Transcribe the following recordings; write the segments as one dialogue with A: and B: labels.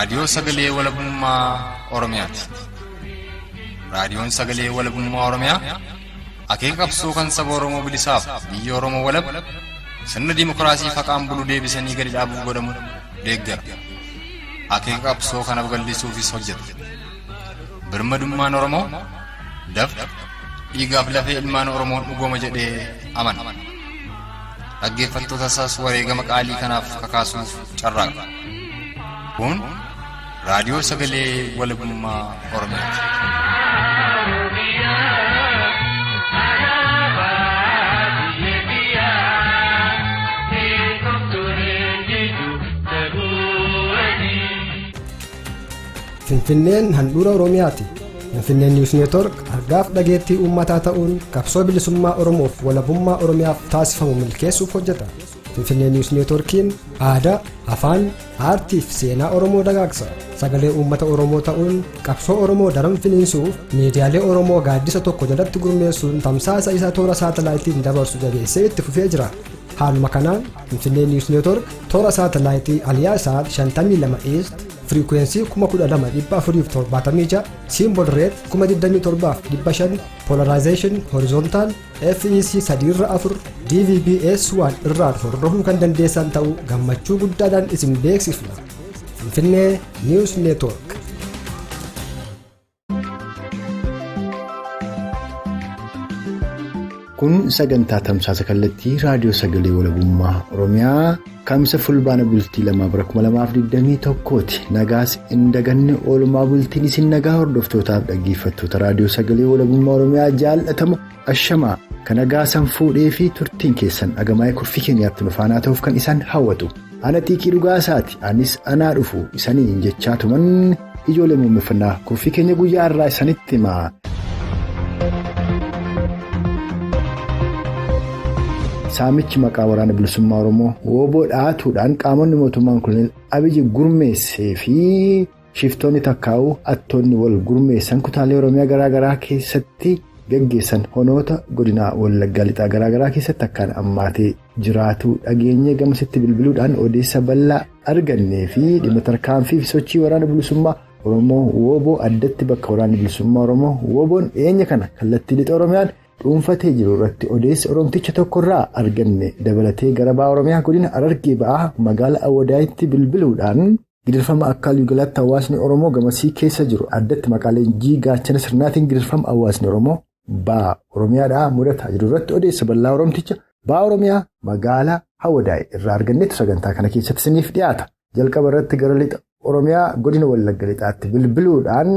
A: raadiyoo Sagalee Walabummaa Oromiyaati. Raadiyoon Sagalee Walabummaa Oromiyaa akeeka qabsoo kan saba Oromoo bilisaaf biyya Oromoo walab sirna dimokiraasii faqaan bulu deebisanii gadi dhaabuu godhamu deeggara. Akeeka qabsoo kana babal'isuufis hojjeta. Birmadummaan Oromoo dafqa dhiigaaf lafee ilmaan Oromoon dhugooma jedhee amana. Dhaggeeffattoota isaas wareegama qaalii kanaaf kakaasuuf carraaqa. Kun raadiyoo Sagalee Walabummaa Oromiyaati.
B: Finfinneen handhuura Oromiyaati. Finfinneen News Network argaaf dhageettii uummataa ta'uun qabsoo bilisummaa Oromoof walabummaa Oromiyaaf taasifamu milkeessuuf hojjeta. Finfinneen News Networkiin aadaa, afaan, aartii fi seenaa Oromoo dagaagsa. Sagalee uummata Oromoo ta'uun qabsoo Oromoo daran finiinsuuf miidiyaalee Oromoo gaaddisa tokko jalatti gurmeessuun tamsaasa isaa toora saatalaayitiin dabarsu jabeessee itti fufee jira. Haaluma kanaan Finfinneen News Network toora saatalaayitii Aliyaasaat 52 East Frequency 11476 Symbol Rate 27500 Polarization Horizontal FEC 3/4 DVB-S 1 irraan hordofuu kan dandeessan ta'uu gammachuu guddaadhaan isin beeksifna. Finfinnee News Network.
C: Kun sagantaa tamsaasa kallattii raadiyoo Sagalee Walabummaa Oromiyaa kamisa fulbaana bultii 2/2021ti. Nagaas indaganne oolmaa bultiin isin nagaa hordoftootaaf dhaggeeffattoota raadiyoo Sagalee Walabummaa Oromiyaa jaallatamu ashamaa kan nagaasan fuudhee fi turtiin keessan dhagamaa'ee kurfii keenyaatti nufaanaa ta'uuf kan isaan hawwatu. Ana xiiqii dhugaasaati. Anis anaa dhufu isaniin jechaa tuman ijoollee muummeffannaa kurfii keenya guyyaa irraa isanitti himaa. Saamichi maqaa waraana bilisummaa Oromoo wooboo dhaatuudhaan qaamonni mootummaan Koloneel Abiyyi gurmeessee fi shiftoonni takkaa'uu attoonni wal gurmeessan kutaalee Oromiyaa garaagaraa keessatti gaggeessan honoota godina Wallaggaa Lixaa garaagaraa keessatti akkaan hammaatee jiraatu dhageenye gamasitti bilbiluudhaan odeessa bal'aa argannee fi dhimma tarkaanfii fi sochii waraana bilisummaa Oromoo wooboo addatti bakka waraana bilisummaa Oromoo wooboon dhiyeenya kana kallattii lixa Oromiyaan dhuunfatee jiru irratti odeessa Oromticha tokkorraa arganne dabalatee gara ba'a Oromiyaa godina Harargee Bahaa Magaalaa Awadaayitti bilbiluudhaan gidirfama akka liigalaatti hawaasni Oromoo gamasii keessa jiru addatti maqaa leenjii Gaachana Sirnaatiin gidirfama hawaasni Oromoo ba'a Oromiyaadhaa mudataa jiru irratti odeessa bal'aa Oromticha ba'a Oromiyaa Magaalaa Awadaay irraa arganneetu sagantaa kana keessatti isiniif dhiyaata. Jalqaba irratti gara lixa Oromiyaa godina Wallagga Lixaatti bilbiluudhaan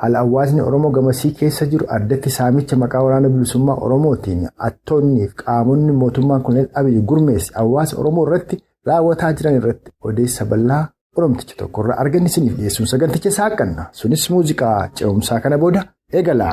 C: haala hawaasni Oromoo gamasii keessa jiru addatti saamicha maqaa waraana bilisummaa Oromootiin attoonni fi qaamonni mootummaan Koloneel Abiyyi gurmeesse hawaasa Oromoo irratti raawwataa jiran irratti odeessa bal'aa Oromticha tokkorraa arganne isiniif dhiyeessuun saganticha saaqanna. Sunis muuziqaa ce'umsaa kana booda eegala.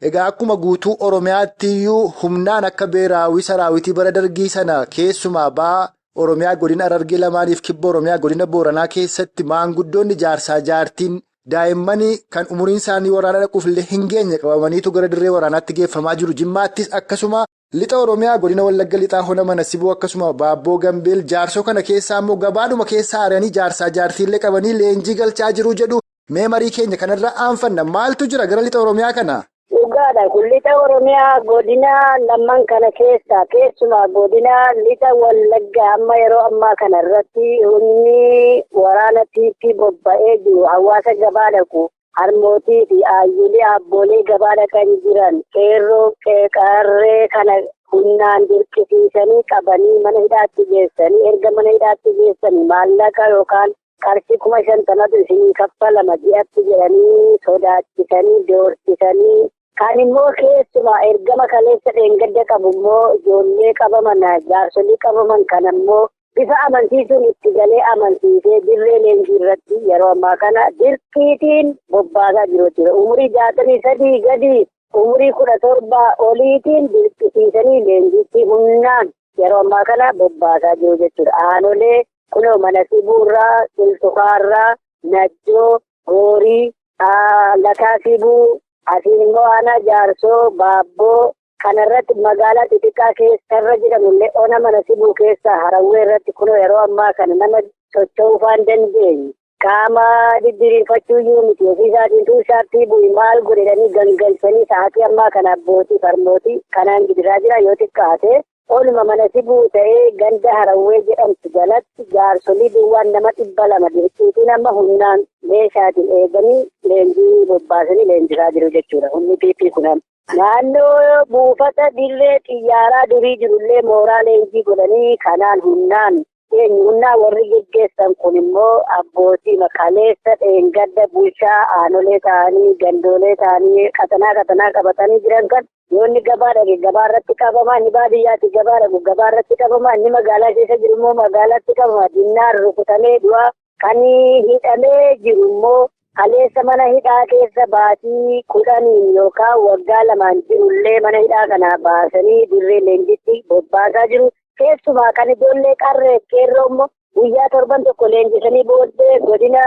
C: Egaa akkuma guutuu Oromiyaatti iyyuu humnaan akka beeraawwisa raawwitii bara dargii sana keessumaa ba'a Oromiyaa godina Harargee lamaaniif kibba Oromiyaa godina Booranaa keessatti maanguddoonni jaarsaa jaartiin daa'immanii kan umuriin isaanii waraana dhaquuf illee hin geenye qabamaniitu gara dirree waraanaatti geeffamaa jiru. Jimmaattis akkasuma lixa Oromiyaa godina Wallagga Lixaa Hona Manasiboo akkasuma Baabboo Gambeel jaarsoo kana keessaa immoo gabaadhuma keessaa ari'anii jaarsaa jaartiillee qabanii leenjii galchaa jiru jedhu mee marii keenya kanarraa aanfanna maaltu jira gara lixa Oromiyaa kana?
D: Dhugaadha. Lixa Oromiyaa godina lamman kana keessumaa godina lixa Wallaggaa amma yeroo ammaa kana irratti humni waraana tiippii bobba'ee jiru hawaasa gabaa dhaqu harmootii fi ayyoolee abboolee gabaa dhaqan jiran qeerroo qeeqarree kana humnaan dirqisiisanii qabanii mana hidhaatti geessanii erga mana hidhaatti geessanii maallaqa yookaan qarshii 5,000 isinii kaffalama ji'atti jedhanii sodaachisanii doorsisanii. Kan immoo keessumaa ergama kaleessa dheengadda qabu immoo ijoollee qabaman jaarsolii qabaman kan immoo bifa amansiisuun itti galee amansiisee dirree leenjii irratti yeroo ammaa kana dirqiitiin bobbaasaa jiru jira. Umurii 63 gadi umurii 17 oliitiin dirqisiisanii leenjiitti humnaan yeroo ammaa kana bobbaasaa jiru jechuudha. Aanolee kunoo Manasibuurraa, Siltukaarraa, Najjoo, Hoorii, Lataa Sibuu, asiin immoo Aanaa Jaarsoo, Baabboo kanarratti magaalaa xixiqqaa keessarra jedhamullee ona mana Sibuu keessa Harawwee irratti kunoo yeroo ammaa kana nama socho'uu faan dandeenye. Qaama didiriirfachuu iyyuu miti ofii isaatiin tuushaatti bu'i maal godhanii gangalchanii sa'aatii ammaa kana abbootii farmootii kanaan gidiraa jira yoo xiqqaate oluma mana Sibuu ta'ee ganda Harawwee jedhamtu jalatti jaarsolii duwwaan nama 200 dirqiitiin amma humnaan meeshaatiin eeganii leenjii bobbaasanii leenjisaa jiru jechuudha. Humni PP kunan. Naannoo buufata dirree xiyyaaraa durii jirullee mooraa leenjii godhanii kanaan humnaan eenyunnaa warri geggeessan kun immoo abbootii makaleessa dheengadda bulchaa aanolee ta'anii gandoolee ta'anii qaxanaa qabatanii jiran kan yoonni gabaa dhage gabaa irratti qabamaa inni baadiyyaatti gabaa dhagu gabaa irratti qabamaa inni magaalaa keessa jiru immoo magaalaatti qabamaa dinnaan rukutamee du'aa kan hidhamee jiru immoo kaleessa mana hidhaa keessa baatii 10 yookaan waggaa 2 jirullee mana hidhaa kana baasanii dirree leenjitti bobbaasaa jiru. Keessumaa kan ijoollee qarree qeerroo immoo guyyaa 7 leenjisanii booddee godina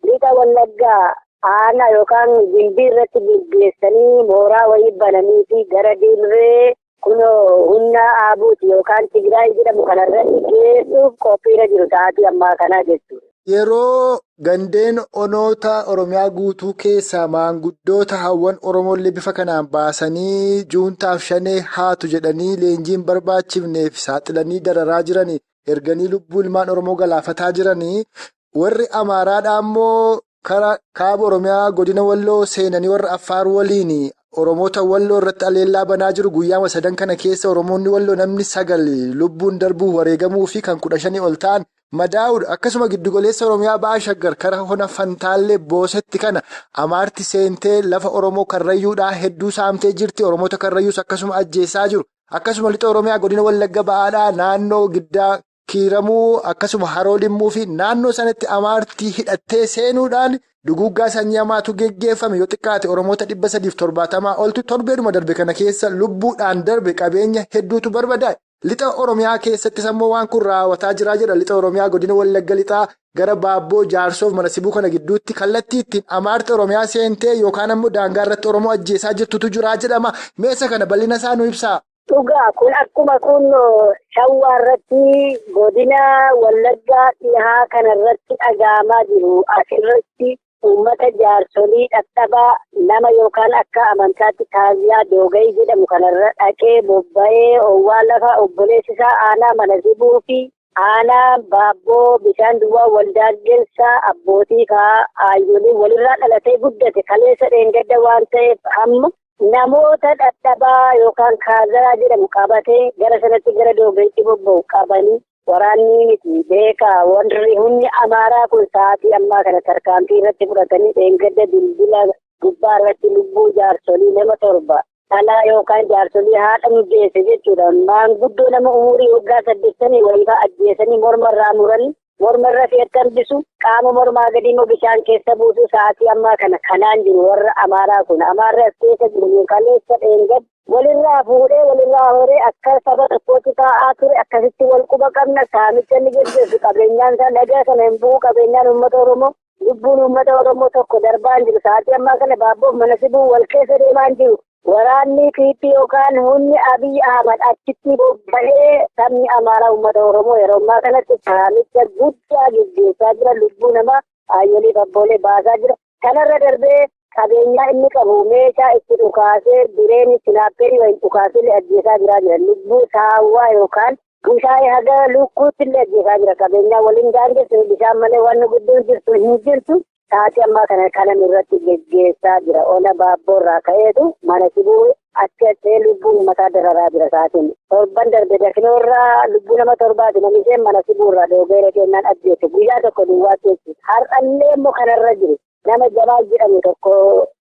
D: lixa wallaggaa aanaa yookaan gimbii irratti gaggeessanii mooraa wayii bananii fi gara dirree kunoo humna aabuuti yookaan Tigraay jedhamu kanarratti geessuuf qophiirra jiru sa'aatii ammaa kanaa jechuudha.
C: Yeroo gandeen onoota Oromiyaa guutuu keessaa maanguddoota hawwan Oromoolee bifa kanaan baasanii juuntaaf shanee haatu jedhanii leenjiin barbaachifneef saaxilanii dararaa jiranii erganii lubbuu ilmaan Oromoo galaafataa jiranii warri Amaaraadhaa immoo kaaba Oromiyaa godina Walloo seenanii warra Affaar waliin Oromoota Walloo irratti aleellaa banaa jiru. Guyyaa 3 kana keessa Oromoonni Walloo namni 9 lubbuun darbuu wareegamuu fi kan 15 ol ta'an madaa'uudha. Akkasuma giddugoleessa Oromiyaa ba'aa shaggar karaa hona Fantaallee Boosetti kana Amaarti seentee lafa Oromoo Karrayyuudhaa hedduu saamtee jirti. Oromoota Karrayyuus akkasuma ajjeessaa jiru. Akkasuma lixa Oromiyaa godina Wallagga ba'aadhaa naannoo giddaa Kiiramuu akkasuma Haroo Limmuu fi naannoo sanatti Amaartii hidhattee seenuudhaan duguggaa sanyii hamaatu geggeeffame yoo xiqqaate Oromoota 370 oltu torbeedhuma darbe kana keessa lubbuudhaan darbe qabeenya hedduutu barbadaa'e. Lixa Oromiyaa keessatti ammoo waan kun raawwataa jiraa jedha. Lixa Oromiyaa godina Wallagga lixaa gara Baabboo Jaarsoof mana Sibuu kana gidduutti kallattii ittiin Amaartii Oromiyaa seentee yookaan ammoo daangaa irratti Oromoo ajjeesaa jirtutu jiraa jedhama. Meeshaa kana bal'ina isaa nu ibsaa.
D: Dhugaa kun akkuma kun shawwaa irratti godina Wallaggaa dhihaa kanarratti dhaga'amaa jiru. Asirratti uummata jaarsolii dadhabaa nama yookaan akka amantaatti taaziyaa doogayii jedhamu kanarra dhaqee bobba'ee owwaa lafa obboleessisaa aanaa mana Sibuu fi aanaa Baabboo bishaan duwwaa waldaaggeessaa abbootii fa'aa aayyoolii walirraa dhalatee guddate kaleessa dheengadda waan ta'eef amma namoota dadhabaa yookaan kaazaraa jedhamu qabatee gara sanatti gara doogayiitti bobba'u qabanii waraanni miti beekaa warri humni Amaaraa kun sa'aatii ammaa kana tarkaanfii irratti fudhatanii dheengadda bilbila gubbaa irratti lubbuu jaarsolii nama 7 dhalaa yookaan jaarsolii haadha muddeesse jechuudha. Maanguddoo nama umurii waggaa 80 wayifaa ajjeesanii mormarraa muranii mormarra fe'attambisu qaama mormaa gadi immoo bishaan keessa buusu sa'aatii ammaa kana kanaan jiru warra Amaaraa kun. Amaarri as keessa jiru kaleessa dheengadda walirraa fuudhee walirraa horee akka saba tokkotti taa'aa ture akkasitti wal quba qabna. Saamicha inni gaggeessu qabeenyaan isaa nagaa sana hin bu'u qabeenyaan uummata Oromoo lubbuun uummata Oromoo tokko darbaan jiru. Sa'aatii ammaa kana Baabboof mana Sibuu wal keessa deemaan jiru. Waraanni PP yookaan humni Abiy Ahmad achitti bobba'ee sabni Amaaraa uummata Oromoo yeroo ammaa kanatti saamicha guddaa gaggeessaa jira. Lubbuu namaa aayyoolii abboolee baasaa jira. Kanarra darbee qabeenyaa inni qabu meeshaa itti dhukaasee bireen itti naappeerii wayii dhukaasee ajjeesaa jiraa jira. Lubbuu saawwaa yookaan bushaayee haga lukkuutti illee ajjeesaa jira. Qabeenyaa waliin daangessu bishaan malee waan guddoon jirtu hin jirtu. Sa'aatii ammaa kana kanan irratti geggeessaa jira. Ona Baabboorraa ka'eetu mana Sibuu achi lubbuu uummataa dararaa jira. Sa'aatiin torban darbe dakinoorraa lubbuu nama 7 namni isheen mana Sibuurraa doogeera kennaan ajjeesse guyyaa tokko duwwaatti jechuudha. Har'allee immoo kanarra jiru. Nama Jamaal jedhamu tokko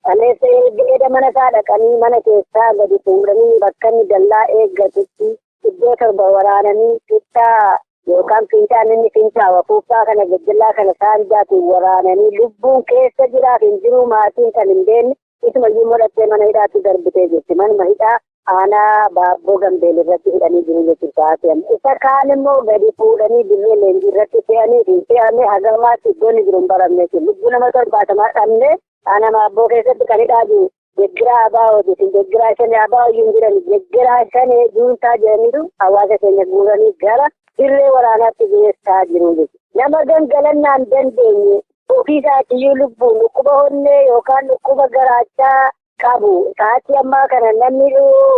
D: kaleessa eeda mana isaa dhaqanii mana keessaa gadi fuudhanii bakka inni dallaa eeggatutti iddoo 7 waraananii qixxaa yookaan fincaan inni fincaawa fuuffaa kana gajjallaa kana saanjaatiin waraananii lubbuun keessa jiraaf hin jiru maatiin kan hin beekne isumayyuu modhattee mana hidhaatti darbitee jirti. Manuma hidhaa aanaa baabboo gambeel irratti hidhanii jiru jechuudha. Isa kaan immoo gadi fuudhanii dirree leenjii irratti fe'anii fi fe'amee hagamaatti iddoon jiru hin baramne lubbuu nama 70 dhabne aanaa baabboo keessatti kan hidhaa jiru. Jeggiraa abaa'ooti. Jeggiraa shanii abaa'oyyuu hin jiran. Jeggiraa shanii juuntaa jedhaniitu hawaasa keenya guuranii gara dirree waraanaatti geessaa jiru jechuudha. Nama gangalannaan dandeenye ofiisaatiyyuu lubbuun dhukkuba honnee yookaan dhukkuba garaachaa qabu. Sa'aatii ammaa kana namni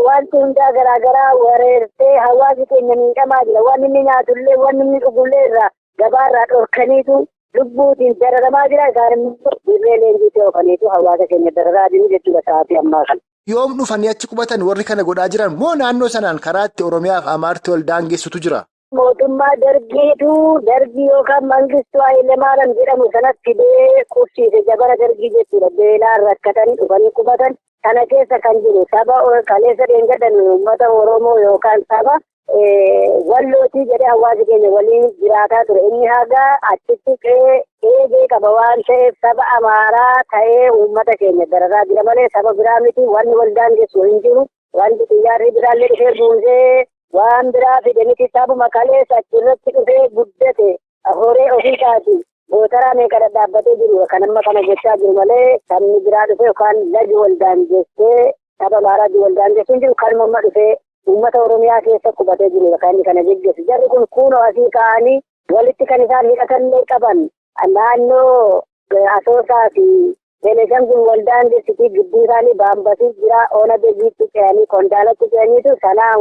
D: wanti hundaa garaagaraa wareertee hawaasi keenya miidhamaa jira. Waan inni nyaatullee waan inni dhugullee irraa gabaarraa dhorkaniitu lubbuutiin dararamaa jira. Isaan immoo dirree leenjiitti oofaniitu hawaasa keenya dararaa jiru jechuudha sa'aatii ammaa kana.
C: Yoom dhufanii achi qubatan warri kana godhaa jiran moo naannoo sanaan karaa itti Oromiyaa fi Amaartii wal daangessutu jira?
D: Mootummaa dargii yookaan mangistuu Hayilemaariyaam jedhamu sanatti fidee qubsiise jabana dargii jechuudha. Beelaan rakkatanii dhufanii qubatan kana keessa kan jiru saba kaleessa dheengadhan uummata Oromoo yookaan saba wallootii jedhee hawaasi keenya waliin jiraataa ture. Inni haga achitti eegee qaba waan ta'eef saba Amaaraa ta'ee uummata keenya dararaa jira malee saba biraa miti. Wanni wal daangessu hin jiru. Wanti xiyyaarri biraallee dhufee buusee waan biraa fidanitti sabuma kaleessa achirratti dhufee guddate horee ofiisaati. Gootaraa meeqa dhadhaabbatee jiru kan amma kana gochaa jiru malee sabni biraa dhufe yookaan lagi wal daangessee saba Amaaraa wal daangessu hin jiru. Kanuma amma dhufee Uummata Oromiyaa keessa qubatee jiru kan inni kana geggeessu. Jarri kun kuunoo asii ka'anii walitti kan isaan hidhatanillee qaban naannoo Asoosaa fi Beeleshamtuun wal daangessitii gidduu isaanii baambasii jira. Ona beejiitti ce'anii Kondaalatti ce'aniitu sanaan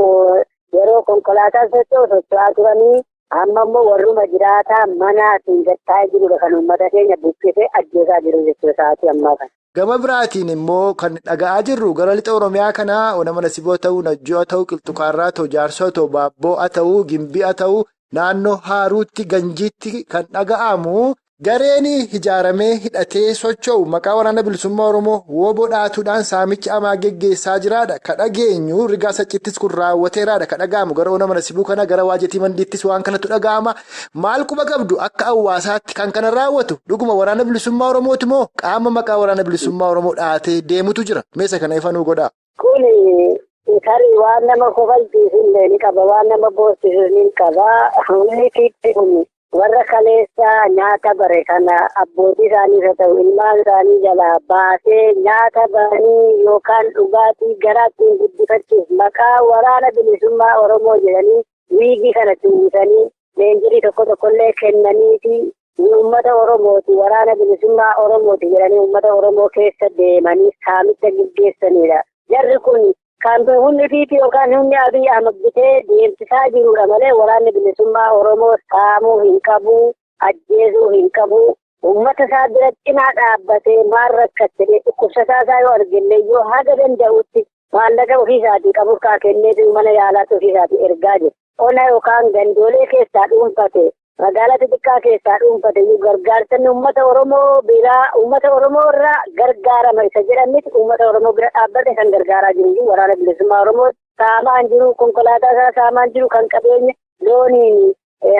D: yeroo konkolaataan socho'aa turanii amma immoo warruma jiraataa manaatiin gattaa'ee jirudha kan uummata keenya buqqisee ajjeesaa jiru jechuudha sa'aatii ammaa kana.
C: Gama biraatiin immoo kan dhaga'aa jirru gara lixa Oromiyaa kanaa Ona Manasiboo ta'uu, Najjoo ta'uu, Qilxuqaarraa ta'uu, Jaarsoo ta'uu, Baabboo ta'uu, Gimbii ta'uu naannoo Haaruutti, Ganjiitti kan dhaga'amu gareen ijaaramee hidhatee socho'u maqaa waraana bilisummaa Oromoo wooboo dhaatuudhaan saamichi amaa geggeessaa jiraadha. Ka dhageenyu rigaa saccittis kun raawwateeraadha. Ka dhaga'amu gara Ona Manasibuu kana gara waajetii mandiittis waan kanatu dhaga'ama. Maal quba qabdu akka hawaasaatti kan kana raawwatu dhuguma waraana bilisummaa Oromooti moo qaama maqaa waraana bilisummaa Oromoo dhaatee deemutu jira? Meesa kana ifa nuu godhaa.
D: Kuni tarii waan nama kofalchiisullee ni qaba. Waan nama boosisu ni qaba. Humni fiitti kun warra kaleessa nyaata bare kana abbootii isaanii haa ta'u ilmaan isaanii jalaa baasee nyaata baranii yookaan dhugaatii garaattiin guddifachuuf maqaa waraana bilisummaa Oromoo jedhanii wiigii kana tuulisanii leenjirii tokkollee kennaniifi uummata Oromooti waraana bilisummaa Oromooti jedhanii uummata Oromoo keessa deemanii saamicha gaggeessanidha. Jarri kun kan humni fiitii yookaan humni Abiy Ahmed bitee deemsisaa jirudha malee waraanni bilisummaa Oromoo saamuu hin qabu, ajjeesuu hin qabu. Uummata isaa bira cinaa dhaabbatee maal rakkattee dhukkubsataa isaa yoo argillee yoo haga danda'utti maallaqa ofiisaatii qabuuf kenneefi mana yaalaatti ofiisaatii ergaa jiru. Ona yookaan gandoolee keessaa dhuunfate magaalaa xixiqqaa keessaa dhuunfate gargaarsanni uummata Oromoo biraa uummata Oromoo irraa gargaarama isa jedhanitti uummata Oromoo bira dhaabbate kan gargaaraa jiru waraana bilisummaa Oromoo saamaan jiru konkolaataa isaa saamaan jiru kan qabeenya looniin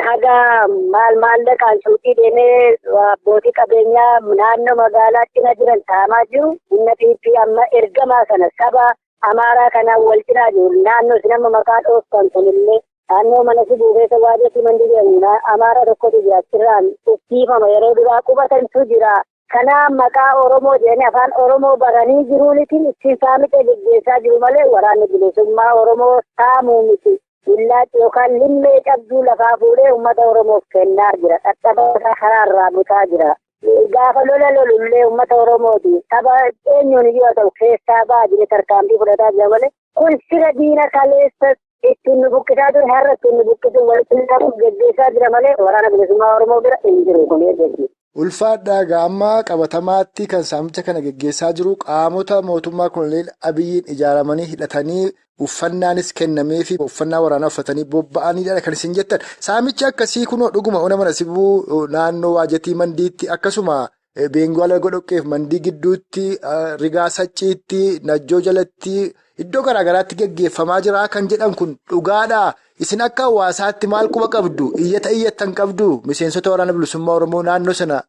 D: haga maallaqaan suuqii deemee abbootii qabeenyaa naannoo magaalaa cina jiran saamaa jiru. Humna fiitii amma ergamaa sana saba Amaaraa kanaan wal cinaa jiru naannoo sinama maqaa dhooftan kunillee naannoo Manasibuu keessa waajetii mandiidhaan Amaaraa tokkotu jira achirraan uffiifama yeroo duraa qubatantu jira. Kanaan maqaa Oromoo jedhanii afaan Oromoo baranii jiruunitiin ittiin saamicha gaggeessaa jiru malee waraanni bilisummaa Oromoo saamuu miti. Illaachi yookaan limmee cabduu lafaa fuudhee uummata Oromoof kennaa jira. Dhaqqabaa karaarraa butaa jira. Gaafa lola lolullee uummata Oromooti. Saba eenyuun yoo ta'u keessaa ba'a jedhee tarkaanfii fudhataa jira malee kun sira diina kaleessa ittiin nu buqqisaa ture har'a ittiin nu buqqisuun walitti qabuuf gaggeessaa jira malee waraana bilisummaa Oromoo bira hin jiru kun jechuudha.
C: Ulfaadhaa gaammaa qabatamaatti kan saamicha kana gaggeessaa jiru qaamota mootummaa Koloneel Abiyyiin ijaaramanii hidhatanii uffannaanis kennamee fi uffannaa waraanaa uffatanii bobba'aniidha kan isin jettan. Saamicha akkasii kunoo dhuguma Ona Manasibuu naannoo waajetii mandiitti akkasuma Beenguwala Godhoqqeef mandii gidduutti rigaa sacciitti Najjoo jalatti iddoo garaagaraatti gaggeeffamaa jira kan jedhan kun dhugaadhaa. Isin akka hawaasaatti maal quba qabdu? Iyyattan qabdu? Miseensota waraana bilisummaa Oromoo naannoo sana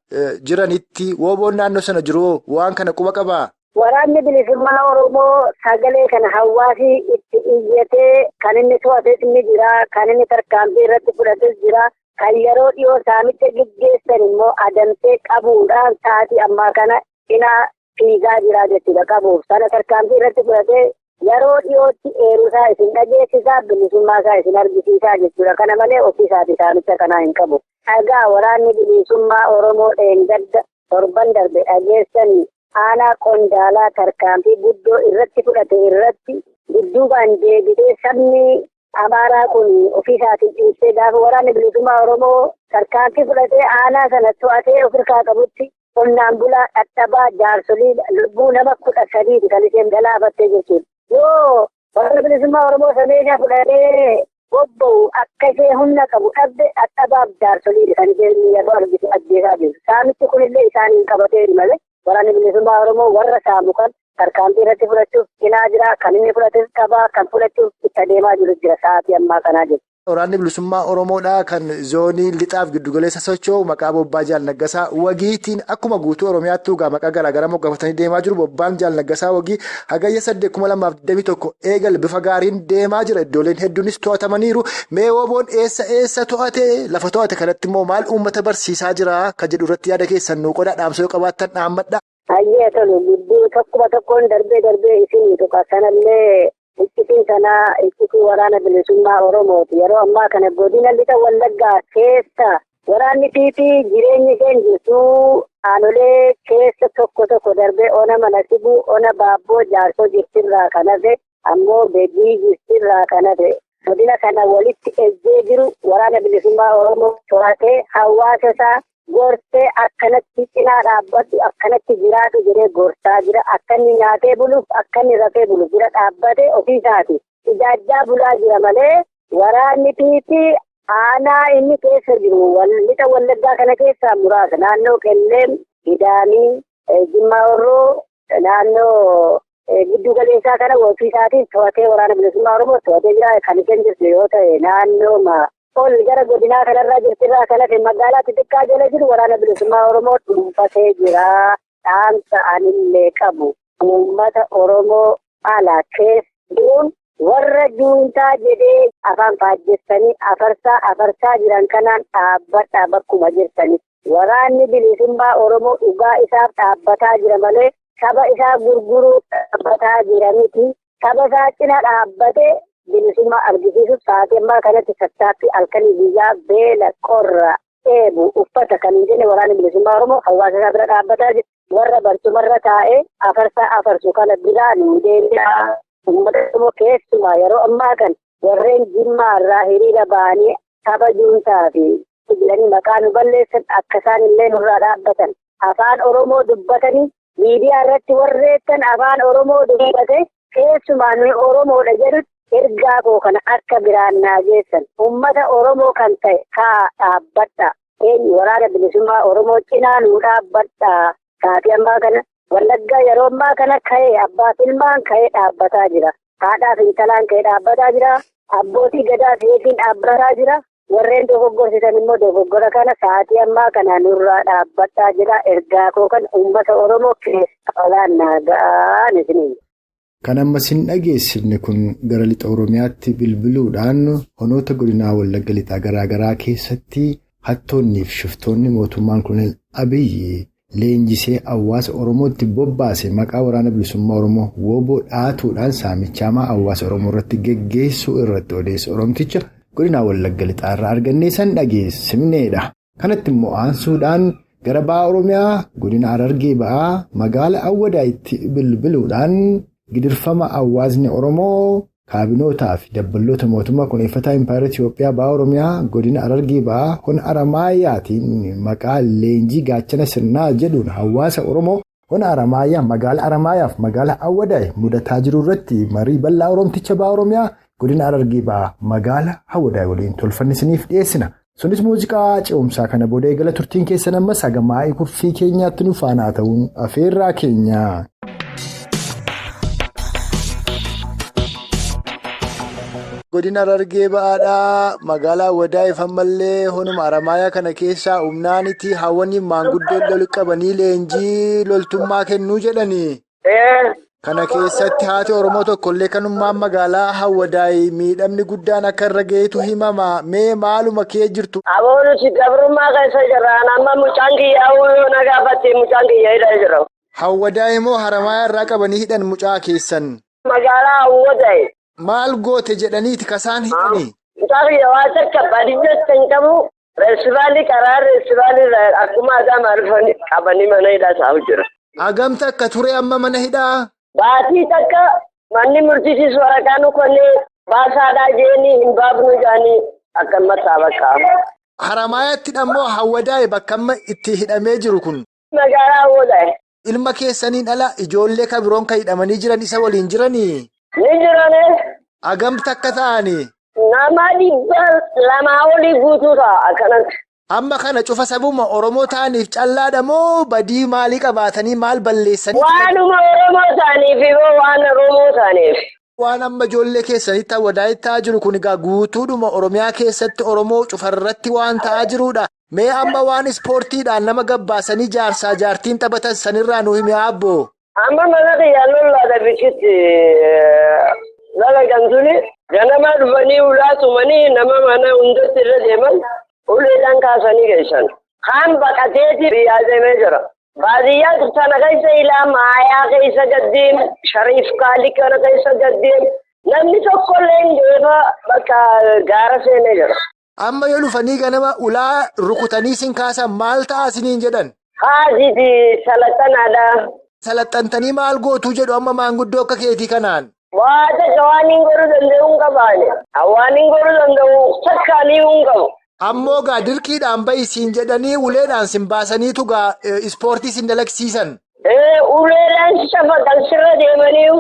C: jiranitti wooboon naannoo sana jiru waan kana quba qabaa?
D: waraanni bilisummaa Oromoo sagalee kana hawaasi itti iyyatee kan inni to'ates ni jira, kan inni tarkaanfii irratti fudhates jira, kan yeroo dhiyoo saamicha gaggeessan immoo adamsee qabuudhaan sa'aatii ammaa kana cinaa fiigaa jira jechuudha qabuuf. Sana tarkaanfii irratti fudhatee yeroo dhiyootti eeruusaa isin dhageessisaa bilisummaasaa isin argisiisaa jechuudha. Kana malee ofiisaati saamicha kanaa hin qabu. Dhagaa waraanni bilisummaa Oromoo dheengadda torban darbe dhageessanii aanaa qondaalaa tarkaanfii guddoo irratti fudhate irratti dudduubaan deebitee sabni Amaaraa kun ofiisaatiin dhiibsee gaafa waraanni bilisummaa Oromoo tarkaanfii fudhatee aanaa sana to'atee ofirraa qabutti qonnaan bulaa dhadhabaa jaarsolii lubbuu nama 13 kan isheen galaafattee jechuudha. Yoo waraanni bilisummaa Oromoo sameeshaa fudhatee bobba'u akka ishee humna qabu dhabde dhadhabaaf jaarsolii kan isheen yeroo argitu ajjeesaa jiru. Saamichi kunillee isaaniin qabatee malee waraanni bilisummaa Oromoo warra saamu kan tarkaanfii irratti fudhachuuf cinaa jira, kan inni fudhates qabaa, kan fudhachuuf itti adeemaa jiru jira sa'aatii ammaa kanaa jiru.
C: Waraanni bilisummaa Oromoodhaa kan zoonii lixaaf giddugaleessa socho'u maqaa bobbaa jaalnaggasaa wagiitiin akkuma guutuu Oromiyaatti ugaa maqaa garaagaraa moggaafatanii deemaa jiru. Bobbaan jaalnaggasaa wagii hagayya 8,2021 eegal bifa gaariin deemaa jira. Iddooleen hedduunis to'atamaniiru. Mee woboon eessa to'ate? Lafa to'ate kanatti immoo maal uummata barsiisaa jira? Kan jedhu irratti yaada keessan nuu qodaa dhaamsa yoo qabaattan dhaammadha.
D: Hayyee tolu gidduu tokkoon darbee isin tuqa sanallee Iccitiin sanaa iccitii waraana bilisummaa Oromooti. Yeroo ammaa kana godina lixa Wallaggaa keessa waraanni fiitii jireenyi isheen jirtu aanolee keessa tokko darbee ona mana sibuu, ona baabboo jaarsoo jirtirraa kan hafe ammoo beekii jirtirraa kan hafe. Godina kana walitti ejjee jiru waraana bilisummaa Oromoo to'atee hawaasa isaa gorsee akkanatti cinaa dhaabbatu akkanatti jiraatu jedhee gorsaa jira. Akka inni nyaatee buluuf akka inni rafee bulu bira dhaabbatee ofiisaati. Ijaajjaa bulaa jira malee waraanni fiitii aanaa inni keessa jiru lixa Wallaggaa kana keessaa muraasa. Naannoo Qelleem, Gidaamii, Jimmaa Orroo, naannoo giddu galeessaa kana ofiisaatiin to'atee waraana bilisummaa Oromoo to'atee jira. Kan isheen jirtu yoo ta'e naannoo ol gara godinaa kanarraa jirtirraa kan hafe magaalaa xixiqqaa jala jiru waraana bilisummaa Oromoo dhuunfatee jira. Dhaamsa anillee qabu uummata Oromoo alaa keessa jiruun warra juuntaa jedhee afaan faajjessanii afarsaa jiran kanaan dhaabbadhaa bakkuma jirtani. Waraanni bilisummaa Oromoo dhugaa isaaf dhaabbataa jira malee saba isaa gurguruu dhaabbataa jira miti. Saba isaa cina dhaabbatee bilisummaa argisiisuuf sa'aatii ammaa kanatti tattaaffii halkanii biyyaa beela qorra eebu uffata kan hin jenne waraanni bilisummaa Oromoo hawaasa isaa bira dhaabbataa jira. Warra barcumarra taa'ee afarsu kana biraan deebi'aa uummata Oromoo keessumaa yeroo ammaa kan warreen jimmaarraa hiriira ba'anii saba juuntaa fi jedhanii maqaa nu balleessan akka isaan illee nurraa dhaabbatan afaan Oromoo dubbatanii miidiyaa irratti warreettan afaan Oromoo dubbate keessumaa nuyi Oromoodha jedhutti ergaa koo kana akka biraan naageessan uummata Oromoo kan ta'e kaa dhaabbadha. Waraana bilisummaa Oromoo cinaa nuu dhaabbadha. Sa'aatii ammaa kana Wallaggaa yeroo ammaa kana ka'ee abbaaf ilmaan ka'ee dhaabbataa jira. Haadhaaf intalaan ka'ee dhaabbataa jira. Abbootii gadaa seetiin dhaabbataa jira. Warreen dogoggorsitan immoo dogoggora kana sa'aatii ammaa kana nurraa dhaabbadhaa jira. Ergaa koo kan uummata Oromoo keessa olaan nagaan isiniin.
C: Kan ammas hin dhageessifne kun gara lixa Oromiyaatti bilbiluudhaan honoota godinaa Wallagga lixaa garaagaraa keessatti hattoonnii fi shiftoonni mootummaan Koloneel Abiyyi leenjisee hawaasa Oromootti bobbaase maqaa waraana bilisummaa Oromoo wooboo dhaatuudhaan saamichaamaa hawaasa Oromoo irratti geggeessuu irratti odeessa Oromticha godinaa Wallagga lixaa irraa argannee san dhageessifneedha. Kanatti immoo aansuudhaan gara bahaa Oromiyaa godina Harargee Bahaa magaalaa Awadaayitti bilbiluudhaan gidirfama hawaasni Oromoo kaabinootaa fi dabballoota mootummaa kunuunfataa Impaayera Itiyoophiyaa bahaa Oromiyaa godina Harargee Bahaa Ona Haramaayaatiin maqaa leenjii Gaachana Sirnaa jedhuun hawaasa Oromoo Ona Haramaayaa magaalaa Haramaayaa fi magaalaa Awadaay mudataa jiru irratti marii bal'aa Oromticha bahaa Oromiyaa godina Harargee Bahaa magaalaa Awadaay waliin tolfannisaniif dhiyeessina. Sunis muuziqaa ce'umsaa kana booda eegala turtiin keessan ammas hagamaa'ii kurfii keenyaatti nu faanaa ta'uun afeerraa keenya. Godina Harargee Bahaadhaa magaalaa Awadaay ammallee honuma Haramaayaa kana keessaa humnaanitti hawwanii maanguddoon lolu qabanii leenjii loltummaa kennuu jedhanii. Kana keessatti haati Oromoo tokkollee kanummaan magaalaa Awadaay miidhamni guddaan akka irra geetu himama. Mee maaluma kee jirtu?
D: Aboolusi gabrummaa keessa jiraan amma mucaan kiyyaa yoo na gaafatte mucaan kiyya hidhaa jira.
C: Awadaay moo Haramaayaa irraa qabanii hidhan mucaa keessan?
D: Magaalaa Awadaay.
C: Maal goote jedhaniiti kasaan hidhani?
D: Mucaa kiyya waa takka baadiyyaatti hin qabu. Reesturaantii karaa reesturaantii akkuma aadaa maal qabanii mana hidhaa taa'u jira.
C: Hagamta akka ture amma mana hidhaa?
D: Baatii takka manni murtiisisu waraqaa nu konnee baasaadhaa jeeni hin baafnu jaanii akkanumatti bakka.
C: Haramaayaatti dhammoo Awadaay bakka amma itti hidhamee jiru kun?
D: Magaalaa Awadaay.
C: Ilma keessaniin ala ijoollee kan biroon kan hidhamanii jiran isa waliin jiranii?
D: Ni jiranii.
C: Hagamta akka ta'ani?
D: Nama 200 olii guutuu ta'a akkanatti.
C: Amma kana cufa sabuma Oromoo ta'aniif callaadha moo badii maalii qabaatanii maal balleessanii?
D: Waanuma Oromoo ta'aniif waan Oromoo ta'aniif.
C: Waan amma ijoollee keessanitti Awadaay ta'aa jiru kun egaa guutuudhuma Oromiyaa keessatti Oromoo cufarratti waan ta'aa jirudha. Mee amma waan ispoortiidhaan nama gabbaasanii jaarsaa jaartiin taphatan sanirraa nu himi abbo.
D: Amma mana xiyyaannoon laata biqitti laga gamtuuni ganama dhufanii ulaa tumanii nama mana hundatti irra deeman uleedhaan kaasanii geessan. Kaan baqateeti biyyaa deemee jira. Baadiyyaa sana keessa ilaa maayaa keessa gaddeem shariif kaalii kana keessa gaddeem namni tokkollee hin deema bakka gaara seenee jira.
C: Amma yoo dhufanii ganama ulaa rukutanii sin kaasan maal ta'a isiniin jedhan?
D: Haasiti salaxanaadha.
C: Salaxantanii maal gootuu jedhu amma maanguddoo akka keetii kanaan?
D: Waa takka waan hin godhu danda'u hin qabaane. Waan hin godhu danda'u takkaanii hin qabu.
C: Ammoo gaa dirqiidhaan bayisiin jedhanii uleedhaan sin baasaniitu gaa ispoortii sin dalagsiisan?
D: Uleedhaan shafaqan sirra deemanii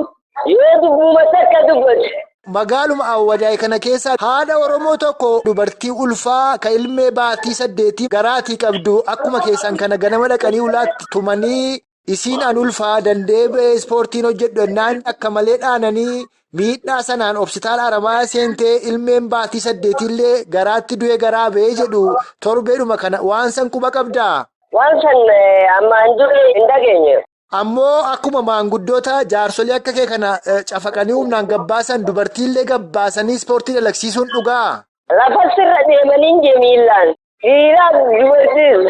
D: yoo dubbuma takka dubbate.
C: Magaaluma Awadaay kana keessa haadha Oromoo tokko dubartii ulfaa ka ilmee baatii 8 garaatii qabdu akkuma keessan kana ganama dhaqanii ulaatti tumanii isiin an ulfaa dandeebee ispoortiin hojjedhu ennaan akka malee dhaananii miidhaa sanaan hospitaala Haramaayaa seentee ilmeen baatii 8 illee garaatti du'e garaa ba'ee jedhu torbeedhuma kana waan san quba qabdaa?
D: Waan san ammaan dure hin dhageenye.
C: Ammoo akkuma maanguddoota jaarsolii akka kee kana cafaqanii humnaan gabbaasan dubartiillee gabbaasanii ispoortii dalagsiisuun dhugaa?
D: Lafa sirra deemanii miillaan. Dhiiraa dubartiin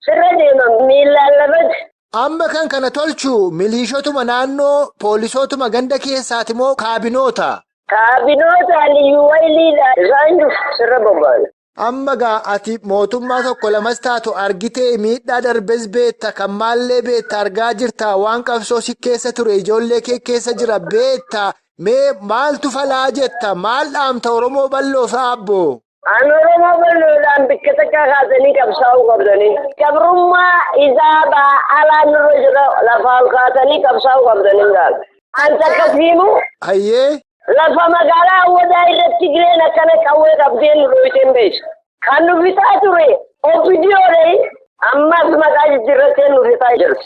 D: sirra deeman miillaan lafatti.
C: Amma kan kana tolchu miliishotuma naannoo poolisootuma ganda keessaati moo kaabinoota?
D: Kaabinoota liyyuu wayiliidha isaan sirra bobba'an.
C: Amma gaa ati mootummaa tokko lamas taatu argitee miidhaa darbes beetta kan maallee beetta argaa jirta waan qabsoo si keessa ture ijoollee kee keessa jira beetta mee maaltu falaa jetta maal dhaamta Oromoo bal'oof abbo?
D: An Oromoo bal'oodhaan bikka takka kaasanii qabsaa'uu qabdanii. Gabrummaa isaa alaan irra jira lafaa ol kaasanii qabsaa'uu qabdanii gaal. An takka siimu?
C: Hayyee?
D: Lafa magaalaa Awadaay irratti gireen akkana qawwee qabdeen nu dhooyteen beeku. Kan nu fitaa ture ofidiyoodhee ammas maqaa jijjiirrattee nu fitaa jirti.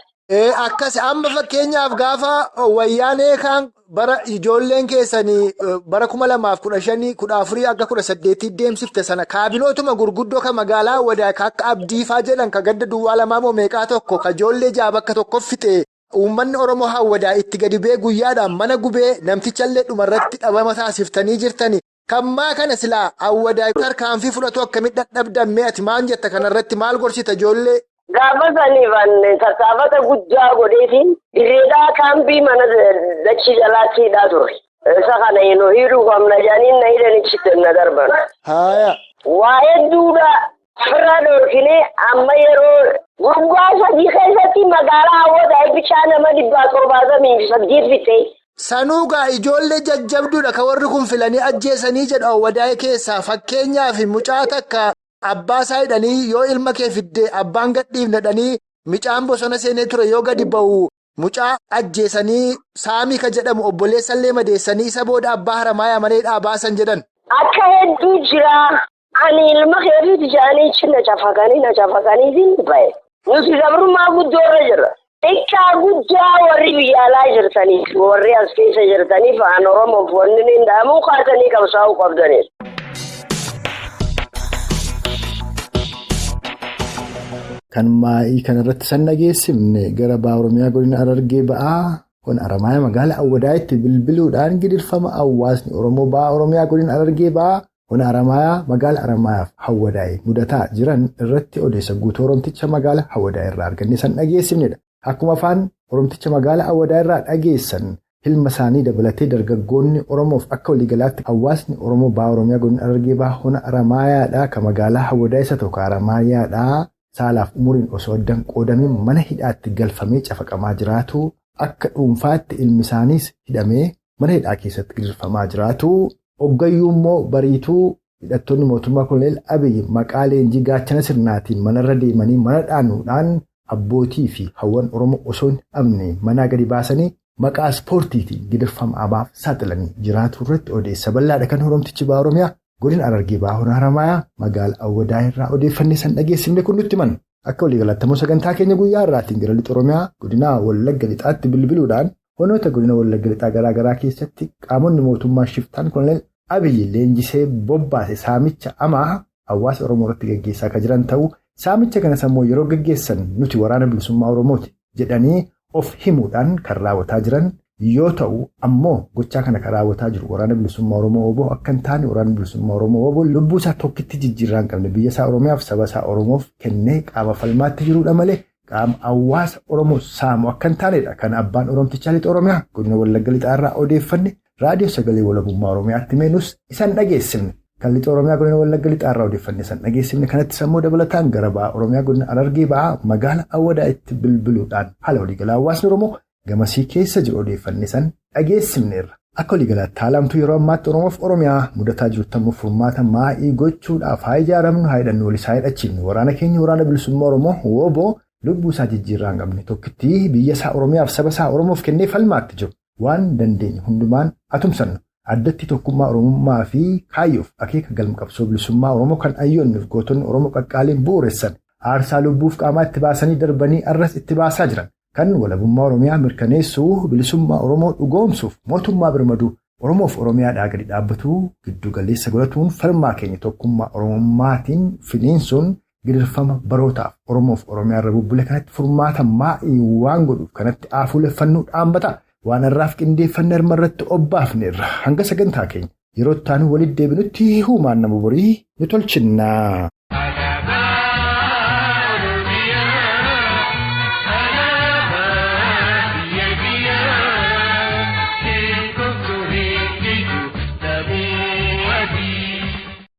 C: Akkas amma fakkeenyaaf gaafa wayyaanee kan bara ijoolleen keessanii bara 2015 14 akka 18 deemsifte sana kaabinootuma gurguddoo kan magaalaa Awadaay akka abdiifaa jedhan ka gadda duwwaa lamaa moo meeqaa tokko ka ijoollee ja'a bakka tokko fixe. Uummanni Oromoo Awadaay itti gadi bee guyyaadhaan mana gubee namtichallee dhumarratti dhabama taasiftanii jirtani. Kammaa kana silaa Awadaay tarkaanfii fudhatu akkamitti dadhabdammee ati maal jetta kanarratti maal gorsita ijoollee?
D: Gaafa saniifan tattaafata guddaa godheetiin diriiraa kaambii mana dachii jalaatti hidhaa ture. Isa kana hiidhuu qabna jaaniin na hidhanichitti na darban.
C: Haaya.
D: Waa hedduudha. Firraa dhoorkinee amma yeroo gurgurtaa 3 keessatti magaalaa Awadaay bishaan nama 178 fixe.
C: Sanuugaa ijoollee jajjabduudha ka warri kun filanii ajjeesanii jedhu Awadaay keessaa fakkeenyaaf mucaa takka abbaasaa hidhanii yoo ilma kee fidde abbaan gadhiifne dhanii mucaan bosona seenee ture yoo gadi ba'u mucaa ajjeesanii saamii ka jedhamu obboleessallee madeessanii isa booda abbaa Haramaayaa malee baasan jedhan.
D: Akka hedduu jira. Ani ilma keefiiti jaanii na cafaqanii siin bahe. Nuti gabrummaa guddoo irra jirra. Xiqqaa guddaa warri biyya alaa jirtaniif warri as keessa jirtaniif aan Oromoof wanni hin dhaamu kaasanii qabsaa'uu qabdaniif.
C: Kan maa'ii kanarratti san dhageessifne gara Oromiyaa godina Harargee Bahaa Ona Haramaayaa magaalaa Awwadaayitti bilbiluudhaan gidirfama hawaasni Oromoo Bahaa Oromiyaa godina Harargee Bahaa Ona Haramaayaa magaalaa Haramaayaaf Awwadaay mudataa jiran irratti odeessa guutuu Oromticha magaalaa Awwadaay irraa arganne san dhageessifnedha. Akkuma afaan Oromticha magaalaa Awwadaay irraa dhageessan ilma isaanii dabalatee dargaggoonni Oromoof akka waliigalaatti hawaasni Oromoo Bahaa Oromiyaa godina Harargee Bahaa Ona Haramaayaadhaa kan magaalaa Awwadaay isa tokko Haramaayaadhaa saalaaf umuriin osoo addan qoodamiin mana hidhaatti galfamee cafaqamaa jiraatu akka dhuunfaatti ilmi isaaniis hidhamee mana hidhaa keessatti gidirfamaa jiraatu. Hoggayyuu immoo bariituu hidhattoonni mootummaa Koloneel Abiyyi maqaa leenjii Gaachana Sirnaatiin manarra deemanii mana dhaanuudhaan abbootii fi hawwan Oromoo osoo hin dhabne manaa gadi baasanii maqaa ispoortiitiin gidirfama abaaf saaxilanii jiraatu irratti odeessa bal'aadha kan Oromtichi Bahaa Oromiyaa godina Harargee Bahaa Ona Haramaayaa magaalaa Awwadaay irraa odeeffannee san dhageessifne kun nutti himan. Akka waliigalaatti sagantaa keenya guyyaa irraatiin gara lixa Oromiyaa godina Wallagga Lixaatti bilbiluudhaan honoota godina Wallagga Lixaa garaagaraa keessatti qaamonni mootummaa shiftaan Koloneel Abiyyi leenjisee bobbaase saamicha amaa hawaasa Oromoo irratti gaggeessaa kan jiran ta'uu saamicha kanas ammoo yeroo gaggeessan nuti waraana bilisummaa Oromooti jedhanii of himuudhaan kan raawwataa jiran yoo ta'u ammoo gochaa kana kan raawwataa jiru waraana bilisummaa Oromoo oboo akka hin taane waraana bilisummaa Oromoo oboo lubbuu isaa tokkitti jijjiirraa hin qabne biyya isaa Oromiyaaf saba isaa Oromoof kennee qaama falmaatti jiruudha malee qaama hawaasa Oromoo saamu akka hin taanedha kan abbaan Oromtichaa lixa Oromiyaa godina Wallagga Lixaa irraa odeeffanne raadiyoo Sagalee walabummaa Oromiyaatti meenus isan dhageessifne kan lixa Oromiyaa godina Wallagga Lixaa irraa odeeffanne isan dhageessifne kanatti sammuu dabalataan gara Bahaa Oromiyaa godina Harargee Bahaa magaalaa Awwadaayitti bilbiluudhaan haala waliigalaa hawaasni Oromoo gamasii keessa jiru odeeffanne san dhageessifneerra. Akka waliigalaatti haalamtuu yeroo ammaatti Oromoof Oromiyaa mudataa jirtammoo furmaata maa'ii gochuudhaaf haa ijaaramnu haa hidhannu walisaa hidhachiifnu waraana keenya waraana bilisummaa Oromoo wooboo lubbuu isaa jijjiirraa hin qabne tokkitti biyya isaa Oromiyaaf saba isaa Oromoof kennee falmaatti jiru. Waan dandeenye hundumaan atumsannu addatti tokkummaa Oromummaa fi kaayyoof akeeka galma qabsoo bilisummaa Oromoo kan ayyoonniif gootonni Oromoo qaqqaaliin bu'uuressan aarsaa lubbuuf qaamaa itti baasanii darbanii arras itti baasaa jiran kan walabummaa Oromiyaa mirkaneessuu bilisummaa Oromoo dhugoomsuuf mootummaa birmaduu Oromoof Oromiyaadhaa gadi dhaabbatu giddu galeessa godhatuun falmaa keenya tokkummaa Oromummaatiin finiinsuun gidirfama barootaaf Oromoof Oromiyaa irra bubbule kanatti furmaata maa'ii waan godhuuf kanatti aafuuleffannuu dhaabbata. Waan irraaf qindeeffannee harma irratti obbaafneerra hanga sagantaa keenya yeroo itti aanu walitti deebinutti huumaan nama borii ni tolchinna.